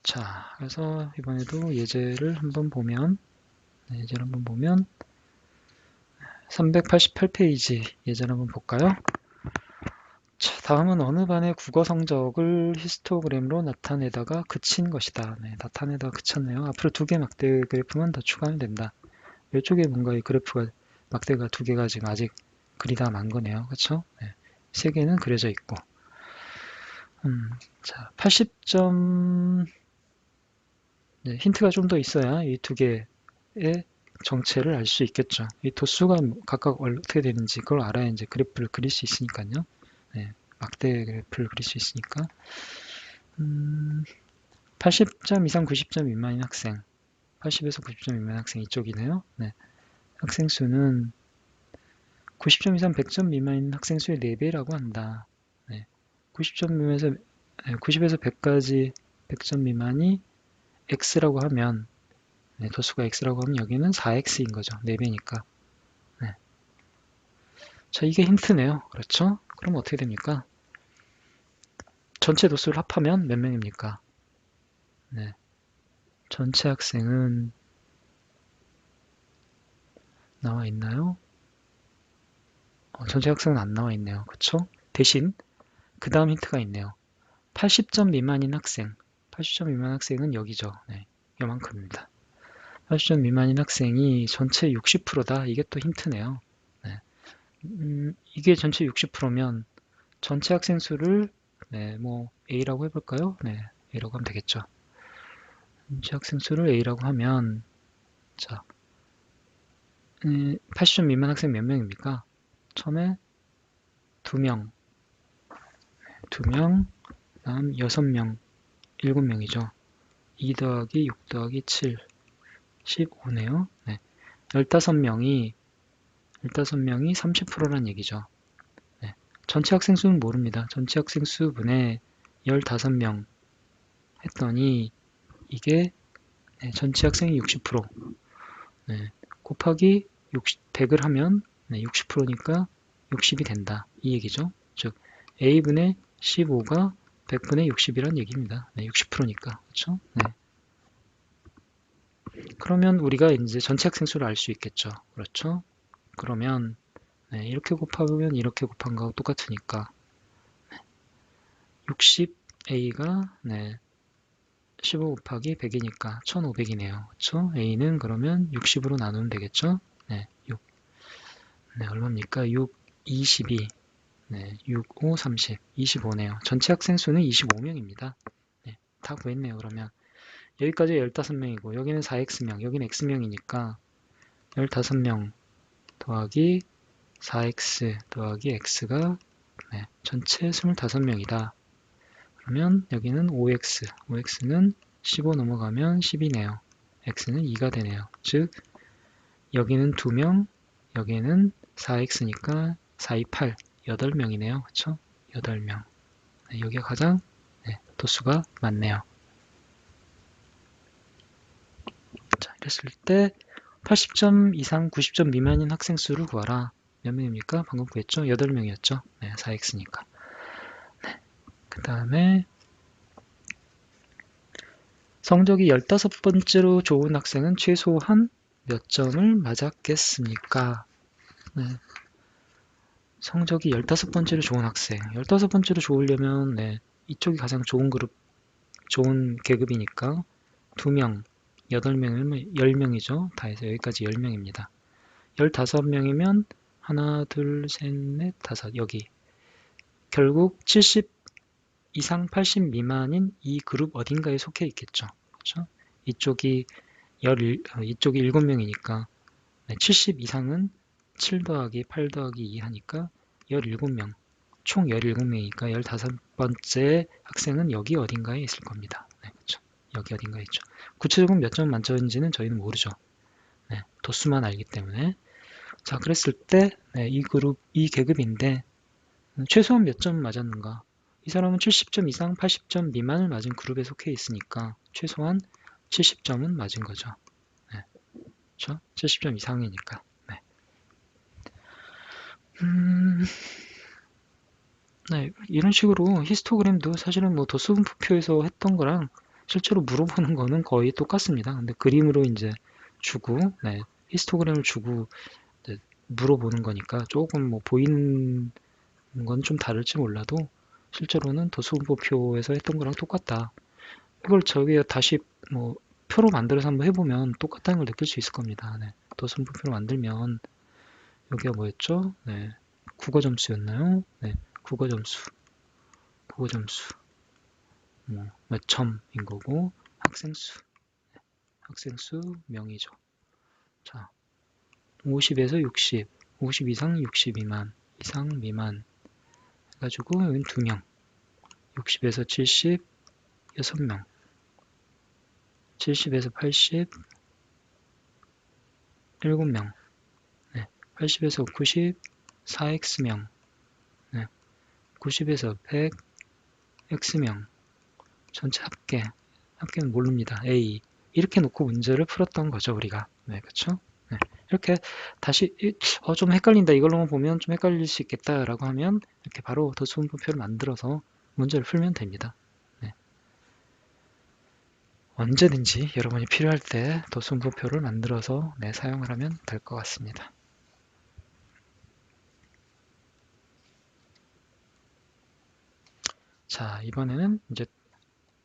자, 그래서 이번에도 예제를 한번 보면, 388페이지 예제를 한번 볼까요? 자, 다음은 어느 반의 국어 성적을 히스토그램으로 나타내다가 그친 것이다. 네, 나타내다가 그쳤네요. 앞으로 두 개 막대 그래프만 더 추가하면 된다. 이쪽에 뭔가 이 그래프가 막대가 두 개가 지금 아직 그리다 만 거네요. 그렇죠? 네, 세 개는 그려져 있고. 자, 80점 힌트가 좀 더 있어야 이 두 개의 정체를 알 수 있겠죠. 이 도수가 각각 어떻게 되는지 그걸 알아야 이제 그래프를 그릴 수 있으니까요. 네, 막대 그래프를 그릴 수 있으니까. 80점 이상 90점 미만인 학생, 80에서 90점 미만인 학생 이쪽이네요. 네, 학생 수는 90점 이상 100점 미만인 학생 수의 4배라고 한다. 네, 90점 미만에서 90에서 100까지 100점 미만이 x라고 하면 네, 도수가 x라고 하면 여기는 4x인 거죠. 4배니까. 네. 자, 이게 힌트네요. 그렇죠? 그럼 어떻게 됩니까? 전체 도수를 합하면 몇 명입니까? 네. 전체 학생은 나와 있나요? 전체 학생은 안 나와 있네요. 그렇죠? 대신 그 다음 힌트가 있네요. 80점 미만인 학생. 80점 미만 학생은 여기죠. 네. 요만큼입니다. 80점 미만인 학생이 전체 60%다. 이게 또 힌트네요. 네. 이게 전체 60%면 전체 학생 수를 네, 뭐 A라고 해볼까요? 네, A라고 하면 되겠죠. 전체 학생 수를 A라고 하면 자, 80점 미만 학생 몇 명입니까? 처음에 2명, 2명, 다음 6명, 7명이죠. 2 더하기 6 더하기 7, 15네요. 네. 15명이 30%란 얘기죠. 네. 전체 학생 수는 모릅니다. 전체 학생 수분의 15명 했더니 이게 네, 전체 학생이 60%. 네, 곱하기 100을 하면 네, 60%니까 60이 된다. 이 얘기죠. 즉 A분의 15가 100분의 60이란 얘기입니다. 네, 60%니까. 그렇죠? 네. 그러면 우리가 이제 전체 학생 수를 알 수 있겠죠. 그렇죠? 그러면 네, 이렇게 곱하면 이렇게 곱한 거하고 똑같으니까 60A가 네, 15 곱하기 100이니까 1500이네요. 그렇죠? A는 그러면 60으로 나누면 되겠죠? 네, 6. 네, 얼마입니까? 6, 22. 네, 6, 5, 30. 25네요. 전체 학생 수는 25명입니다. 네, 다 구했네요. 그러면 여기까지 15명이고 여기는 4x명, 여기는 x명이니까 15명 더하기 4x 더하기 x가 네, 전체 25명이다. 그러면 여기는 5x, 5x는 15 넘어가면 10이네요. x는 2가 되네요. 즉 여기는 2명, 여기는 4x니까 4, 2, 8, 8명이네요. 그쵸? 8명. 네, 여기가 가장 네, 도수가 많네요. 자, 이랬을 때 80점 이상 90점 미만인 학생 수를 구하라. 몇 명입니까? 방금 구했죠? 8명이었죠? 네, 4x니까. 네, 그 다음에 성적이 15번째로 좋은 학생은 최소한 몇 점을 맞았겠습니까? 네, 성적이 15번째로 좋은 학생. 15번째로 좋으려면 네, 이쪽이 가장 좋은 그룹, 좋은 계급이니까 2명, 8명이면 10명이죠. 다 해서 여기까지 10명입니다. 15명이면 하나, 둘, 셋, 넷, 다섯 여기. 결국 70 이상 80 미만인 이 그룹 어딘가에 속해 있겠죠. 그렇죠? 이쪽이 이쪽이 7명이니까 70 이상은 7 더하기 8 더하기 2 하니까 17명. 총 17명이니까 15번째 학생은 여기 어딘가에 있을 겁니다. 네, 그렇죠. 여기 어딘가에 있죠. 구체적으로 몇 점 만점인지는 저희는 모르죠. 네, 도수만 알기 때문에. 자, 그랬을 때, 네, 이 그룹, 이 계급인데, 최소한 몇 점 맞았는가? 이 사람은 70점 이상 80점 미만을 맞은 그룹에 속해 있으니까, 최소한 70점은 맞은 거죠. 네, 그렇죠? 70점 이상이니까. 네. 네, 이런 식으로 히스토그램도 사실은 뭐 도수분포표에서 했던 거랑 실제로 물어보는 거는 거의 똑같습니다. 근데 그림으로 이제 주고, 네, 히스토그램을 주고 이제 물어보는 거니까 조금 뭐 보이는 건 좀 다를지 몰라도 실제로는 도수분포표에서 했던 거랑 똑같다. 이걸 저기 다시 뭐 표로 만들어서 한번 해보면 똑같다는 걸 느낄 수 있을 겁니다. 네, 도수분포표를 만들면 여기가 뭐였죠? 네, 국어 점수였나요? 네, 국어 점수, 뭐 몇 점인 거고 학생 수 명이죠. 자, 50에서 60, 50 이상, 60 미만, 이상, 미만 해가지고 여긴 2명, 60에서 70, 6명, 70에서 80, 7명, 네, 80에서 90, 4x명, 네, 90에서 100, x명, 전체 합계는 모릅니다. A. 이렇게 놓고 문제를 풀었던 거죠, 우리가. 네, 그쵸? 네, 이렇게 다시, 좀 헷갈린다. 이걸로만 보면 좀 헷갈릴 수 있겠다라고 하면 이렇게 바로 도수분포표를 만들어서 문제를 풀면 됩니다. 네, 언제든지 여러분이 필요할 때 도수분포표를 만들어서 네, 사용을 하면 될 것 같습니다. 자, 이번에는 이제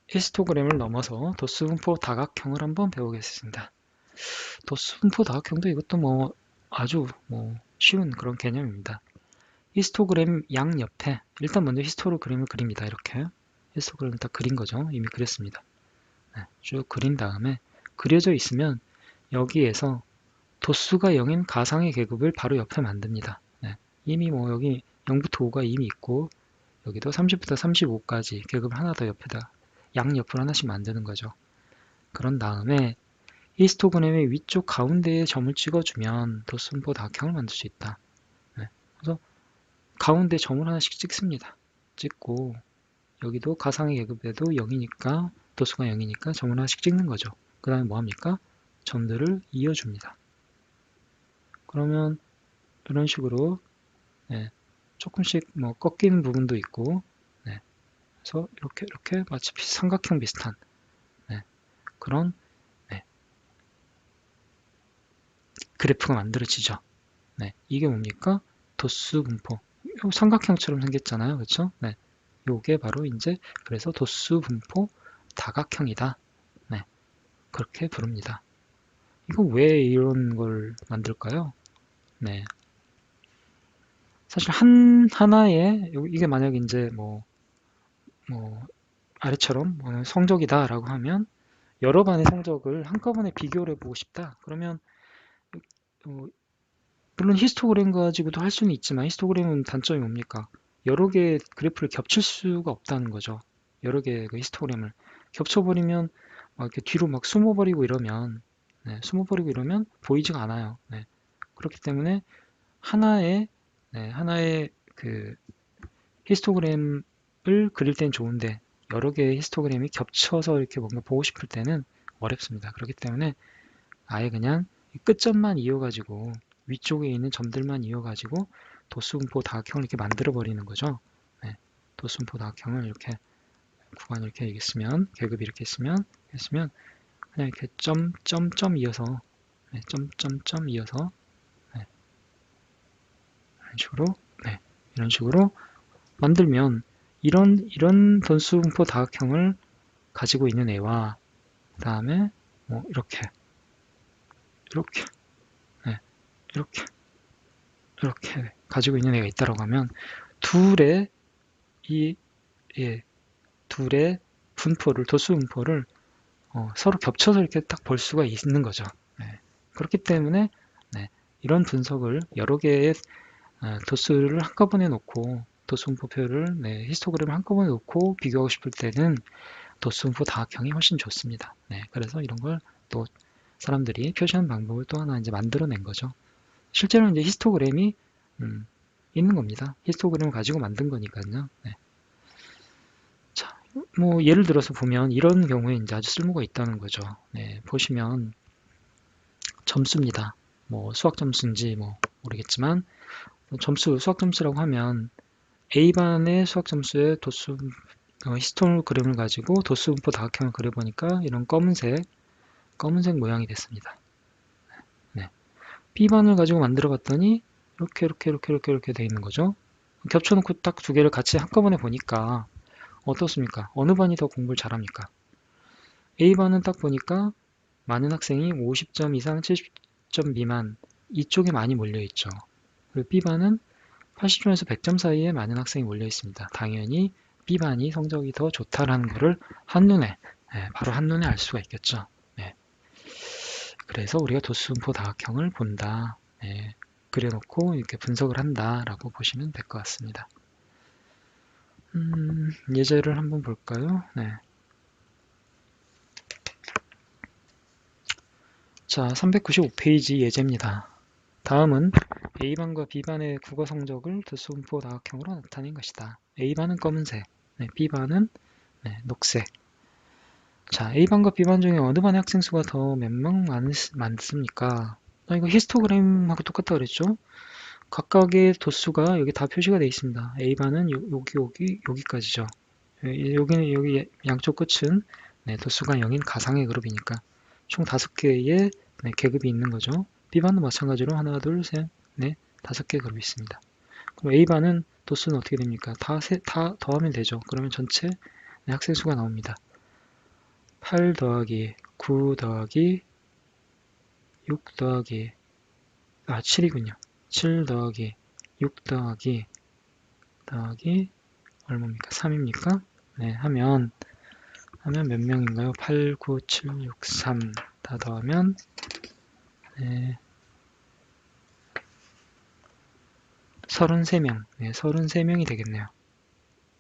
히스토그램을 넘어서 도수분포 다각형을 한번 배우겠습니다. 도수분포 다각형도 이것도 뭐 아주 뭐 쉬운 그런 개념입니다. 히스토그램 양옆에 일단 먼저 히스토그램을 그립니다. 이렇게 히스토그램을 딱 그린 거죠. 이미 그렸습니다. 네, 쭉 그린 다음에 그려져 있으면 여기에서 도수가 0인 가상의 계급을 바로 옆에 만듭니다. 네, 이미 뭐 여기 0부터 5가 이미 있고 여기도 30부터 35까지 계급을 하나 더 옆에다 양옆으로 하나씩 만드는 거죠. 그런 다음에 히스토그램의 위쪽 가운데에 점을 찍어주면 도수분포 다각형을 만들 수 있다. 네, 그래서 가운데 점을 하나씩 찍습니다. 찍고 여기도 가상의 계급에도 0이니까 도수가 0이니까 점을 하나씩 찍는 거죠. 그 다음에 뭐합니까? 점들을 이어줍니다. 그러면 이런 식으로 네, 조금씩 뭐 꺾이는 부분도 있고 네, 그래서 이렇게 마치 삼각형 비슷한 네, 그런 네, 그래프가 만들어지죠. 네, 이게 뭡니까? 도수분포. 삼각형처럼 생겼잖아요. 그렇죠? 네, 요게 바로 이제 그래서 도수분포 다각형이다. 네, 그렇게 부릅니다. 이거 왜 이런 걸 만들까요? 네, 사실 하나의 이게 만약 이제 뭐 아래처럼 성적이다라고 하면 여러 반의 성적을 한꺼번에 비교를 해보고 싶다. 그러면 어, 물론 히스토그램 가지고도 할 수는 있지만 히스토그램은 단점이 뭡니까? 여러 개의 그래프를 겹칠 수가 없다는 거죠. 여러 개의 그 히스토그램을 겹쳐버리면 막 이렇게 뒤로 막 숨어버리고 이러면 숨어버리고 이러면 보이지가 않아요. 네. 그렇기 때문에 하나의 그 히스토그램을 그릴 땐 좋은데 여러 개의 히스토그램이 겹쳐서 이렇게 뭔가 보고 싶을 때는 어렵습니다. 그렇기 때문에 아예 그냥 끝점만 이어가지고 위쪽에 있는 점들만 이어가지고 도수분포 다각형을 이렇게 만들어 버리는 거죠. 네, 도수분포 다각형을 이렇게 구간 이렇게 있으면 계급이 이렇게 있으면 그냥 이렇게 점 이어서 점 이어서 네, 네, 이런 식으로 만들면 이런 도수분포 다각형을 가지고 있는 애와 그 다음에 뭐 이렇게 네, 이렇게 가지고 있는 애가 있다고 하면 둘의 이 예, 둘의 도수 분포를 서로 겹쳐서 이렇게 딱 볼 수가 있는 거죠. 네. 그렇기 때문에 네, 이런 분석을 여러 개의 도수를 한꺼번에 놓고 도수 분포표를 히스토그램을 한꺼번에 놓고 비교하고 싶을 때는 도수 분포 다각형이 훨씬 좋습니다. 네, 그래서 이런 걸 또 사람들이 표시하는 방법을 또 하나 이제 만들어낸 거죠. 실제로는 이제 히스토그램이 있는 겁니다. 히스토그램을 가지고 만든 거니까요. 네. 자, 뭐 예를 들어서 보면 이런 경우에 이제 아주 쓸모가 있다는 거죠. 네, 보시면 점수입니다. 뭐 수학 점수인지 뭐 모르겠지만 수학 점수라고 하면 A반의 수학 점수의 도수 히스토그램을 가지고 도수분포 다각형을 그려보니까 이런 검은색 모양이 됐습니다. 네. B반을 가지고 만들어 봤더니 이렇게 돼 있는 거죠. 겹쳐놓고 딱 두 개를 같이 한꺼번에 보니까 어떻습니까? 어느 반이 더 공부를 잘합니까? A반은 딱 보니까 많은 학생이 50점 이상 70점 미만 이쪽에 많이 몰려 있죠. 그리고 B반은 80점에서 100점 사이에 많은 학생이 몰려 있습니다. 당연히 B반이 성적이 더 좋다라는 것을 한눈에, 바로 한눈에 알 수가 있겠죠. 네. 그래서 우리가 도수분포 다각형을 본다. 그려놓고 이렇게 분석을 한다라고 보시면 될 것 같습니다. 예제를 한번 볼까요? 네. 자, 395페이지 예제입니다. 다음은 A반과 B반의 국어 성적을 도수분포 다각형으로 나타낸 것이다. A반은 검은색, B반은 녹색. 자, A반과 B반 중에 어느 반의 학생 수가 더 몇 명 많습니까? 이거 히스토그램하고 똑같다 그랬죠? 각각의 도수가 여기 다 표시가 되어 있습니다. A반은 여기까지죠. 여기 양쪽 끝은 도수가 0인 가상의 그룹이니까 총 5개의 계급이 있는 거죠. B반도 마찬가지로 하나, 둘, 셋, 넷, 5개 그룹이 있습니다. 그럼 A반은 도수는 어떻게 됩니까? 다 더하면 되죠. 그러면 전체 학생 수가 나옵니다. 8 더하기 9 더하기 6 더하기 7이군요. 7 더하기 6 더하기 얼마입니까? 3입니까? 네, 하면 몇 명인가요? 8, 9, 7, 6, 3 다 더하면 33명. 33명이 되겠네요.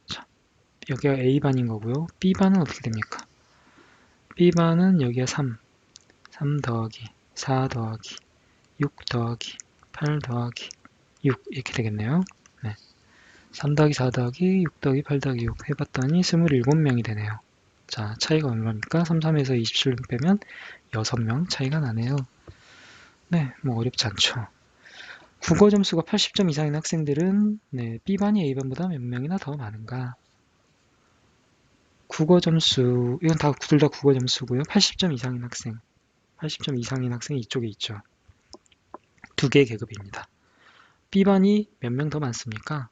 자, 여기가 A반인 거고요. B반은 어떻게 됩니까? B반은 여기가 3 더하기 4 더하기 6 더하기 8 더하기 6 이렇게 되겠네요. 3 더하기 4 더하기 6 더하기 8 더하기 6 해봤더니 27명이 되네요. 자, 차이가 얼마입니까? 33에서 27 빼면 6명 차이가 나네요. 뭐 어렵지 않죠. 국어 점수가 80점 이상인 학생들은 B반이 A반보다 몇 명이나 더 많은가? 국어 점수, 이건 둘 다 국어 점수고요. 80점 이상인 학생, 80점 이상인 학생이 이쪽에 있죠. 두 개의 계급입니다. B반이 몇 명 더 많습니까?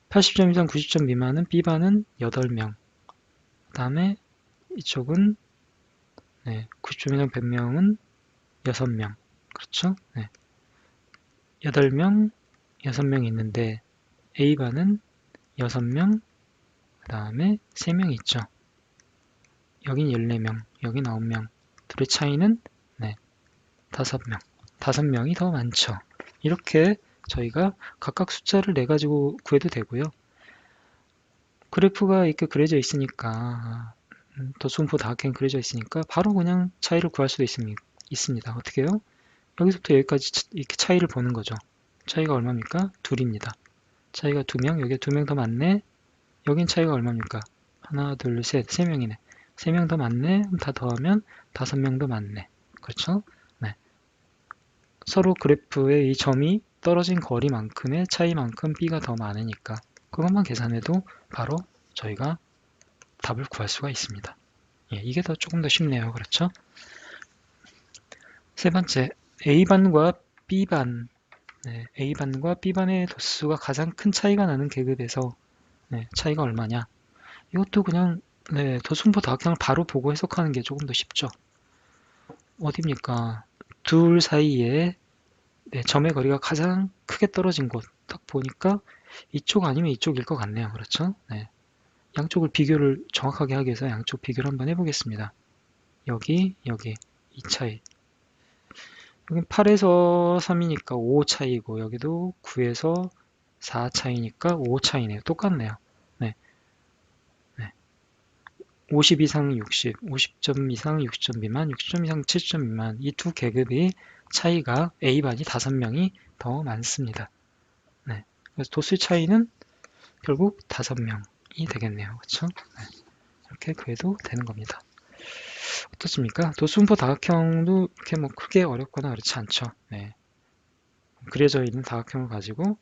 80점 이상 90점 미만은 B반은 8명. 그 다음에 이쪽은 90점 이상 100명은 6명. 그렇죠? 8명, 6명 있는데 A반은 6명, 그 다음에 3명 있죠. 여긴 14명, 여긴 9명. 둘의 차이는 5명. 5명이 더 많죠. 이렇게 저희가 각각 숫자를 내가지고 구해도 되고요. 그래프가 이렇게 그려져 있으니까 도수분포 다각형이 그려져 있으니까 바로 그냥 차이를 구할 수도 있습니다. 어떻게 해요? 여기서부터 여기까지 이렇게 차이를 보는 거죠. 차이가 얼마입니까? 2입니다. 차이가 2명, 여기에 2명 더 많네. 여긴 차이가 얼마입니까? 하나, 둘, 셋, 3명이네. 3명 더 많네. 그럼 다 더하면 5명 더 많네. 그렇죠? 서로 그래프의 이 점이 떨어진 거리만큼의 차이만큼 B가 더 많으니까 그것만 계산해도 바로 저희가 답을 구할 수가 있습니다. 이게 조금 더 쉽네요. 그렇죠? 세 번째, A반과 B반. A반과 B반의 도수가 가장 큰 차이가 나는 계급에서 차이가 얼마냐? 이것도 그냥 도수분포 다각형을 바로 보고 해석하는 게 조금 더 쉽죠. 어디입니까? 둘 사이에 점의 거리가 가장 크게 떨어진 곳 딱 보니까 이쪽 아니면 이쪽일 것 같네요. 그렇죠? 양쪽을 비교를 정확하게 하기 위해서 양쪽 비교를 한번 해보겠습니다. 여기 이 차이. 여기 8에서 3이니까 5 차이고 여기도 9에서 4 차이니까 5 차이네요. 똑같네요. 50 이상 60, 50점 이상 60점 미만, 60점 이상 70점 미만 이 두 계급의 차이가 A반이 5명이 더 많습니다. 그래서 도수의 차이는 결국 5명이 되겠네요. 그렇죠? 이렇게 구해도 되는 겁니다. 어떻습니까? 도수분포 다각형도 이렇게 뭐 크게 어렵거나 그렇지 않죠. 그려져 있는 다각형을 가지고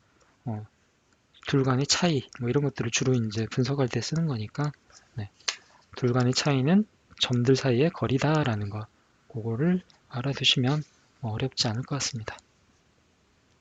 둘 간의 차이 뭐 이런 것들을 주로 이제 분석할 때 쓰는 거니까 네. 둘 간의 차이는 점들 사이의 거리다라는 거 그거를 알아두시면 어렵지 않을 것 같습니다.